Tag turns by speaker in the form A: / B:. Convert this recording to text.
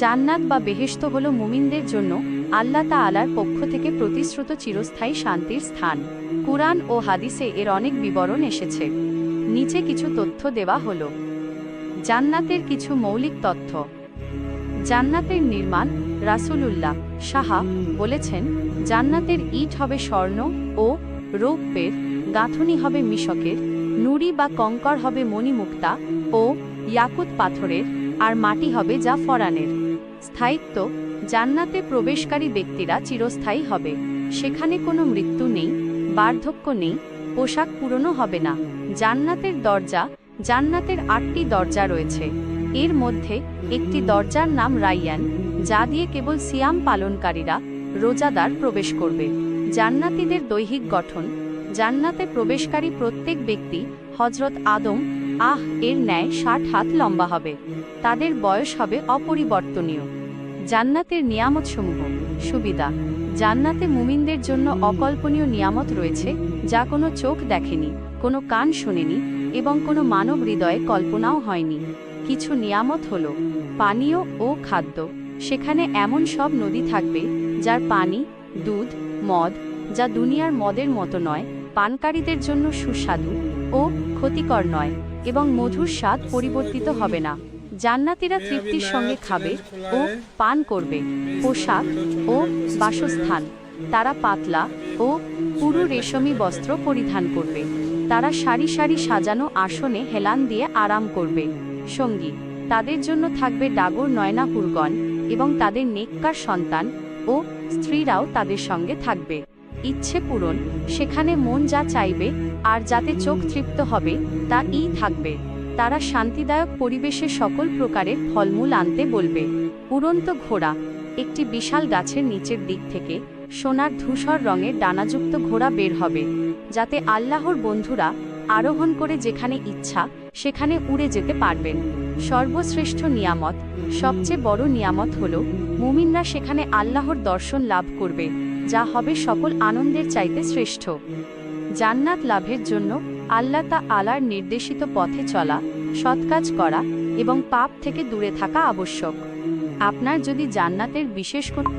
A: জান্নাত বা বেহেশত হল মুমিনদের জন্য আল্লাহ তাআলার পক্ষ থেকে প্রতিশ্রুত চিরস্থায়ী শান্তির স্থান। কুরআন ও হাদিসে এর অনেক বিবরণ এসেছে। নিচে কিছু তথ্য দেওয়া হলো। জান্নাতের কিছু মৌলিক তথ্য। জান্নাতের নির্মাণ। রাসূলুল্লাহ সাহা বলেছেন, জান্নাতের ইট হবে স্বর্ণ ও রৌপ্যের, গাঁথনি হবে মিশকের, নুড়ি বা কঙ্কর হবে মণিমুক্তা ও ইয়াকুত পাথরের, আর মাটি হবে জাফরানের। স্থায়িত্ব। জান্নাতে প্রবেশকারী ব্যক্তিরা চিরস্থায়ী হবে। সেখানে কোনো মৃত্যু নেই, বার্ধক্য নেই, পোশাক পুরনো হবে না। জান্নাতের দরজা। জান্নাতের 8টি দরজা রয়েছে। এর মধ্যে একটি দরজার নাম রাইয়ান, যা দিয়ে কেবল সিয়াম পালনকারীরা, রোজাদার প্রবেশ করবে। জান্নাতীদের দৈহিক গঠন। জান্নাতে প্রবেশকারী প্রত্যেক ব্যক্তি হযরত আদম এর ন্যায় 60 হাত লম্বা হবে। তাদের বয়স হবে অপরিবর্তনীয়। জান্নাতের নিয়ামতসমূহ। সুবিধা। জান্নাতে মুমিনদের জন্য অকল্পনীয় নিয়ামত রয়েছে, যা কোনো চোখ দেখেনি, কোনো কান শোনেনি এবং কোনো মানব হৃদয়ে কল্পনাও হয়নি। কিছু নিয়ামত হল পানীয় ও খাদ্য। সেখানে এমন সব নদী থাকবে যার পানি, দুধ, মদ, যা দুনিয়ার মদের মতো নয়, পানকারীদের জন্য সুস্বাদু ও ক্ষতিকর নয়, এবং মধুর স্বাদ পরিবর্তিত হবে না। জান্নাতীরা তৃপ্তির সঙ্গে খাবে ও পান করবে। পোশাক ও বাসস্থান। তারা পাতলা ও পুরু রেশমি বস্ত্র পরিধান করবে। তারা সারি সারি সাজানো আসনে হেলান দিয়ে আরাম করবে। সঙ্গী। তাদের জন্য থাকবে ডাগর নয়না হুরগণ এবং তাদের নেককার সন্তান ও স্ত্রীরাও তাদের সঙ্গে থাকবে। ইচ্ছে পূরণ। সেখানে মন যা চাইবে আর যাতে চোখ তৃপ্ত হবে তাই থাকবে। তারা শান্তিদায়ক পরিবেশে সকল প্রকারের ফলমূল আনতে বলবে। উড়ন্ত ঘোড়া। একটি বিশাল গাছের নিচের দিক থেকে সোনার ধূসর রঙের ডানাযুক্ত ঘোড়া বের হবে, যাতে আল্লাহর বন্ধুরা আরোহণ করে যেখানে ইচ্ছা সেখানে উড়ে যেতে পারবেন। সর্বশ্রেষ্ঠ নিয়ামত। সবচেয়ে বড় নিয়ামত হল মুমিনরা সেখানে আল্লাহর দর্শন লাভ করবে, যা হবে সকল আনন্দের চাইতে শ্রেষ্ঠ। জান্নাত লাভের জন্য আল্লাহ তাআলার নির্দেশিত পথে চলা, সৎকাজ করা এবং পাপ থেকে দূরে থাকা আবশ্যক। আপনার যদি জান্নাতের বিশেষ কোনো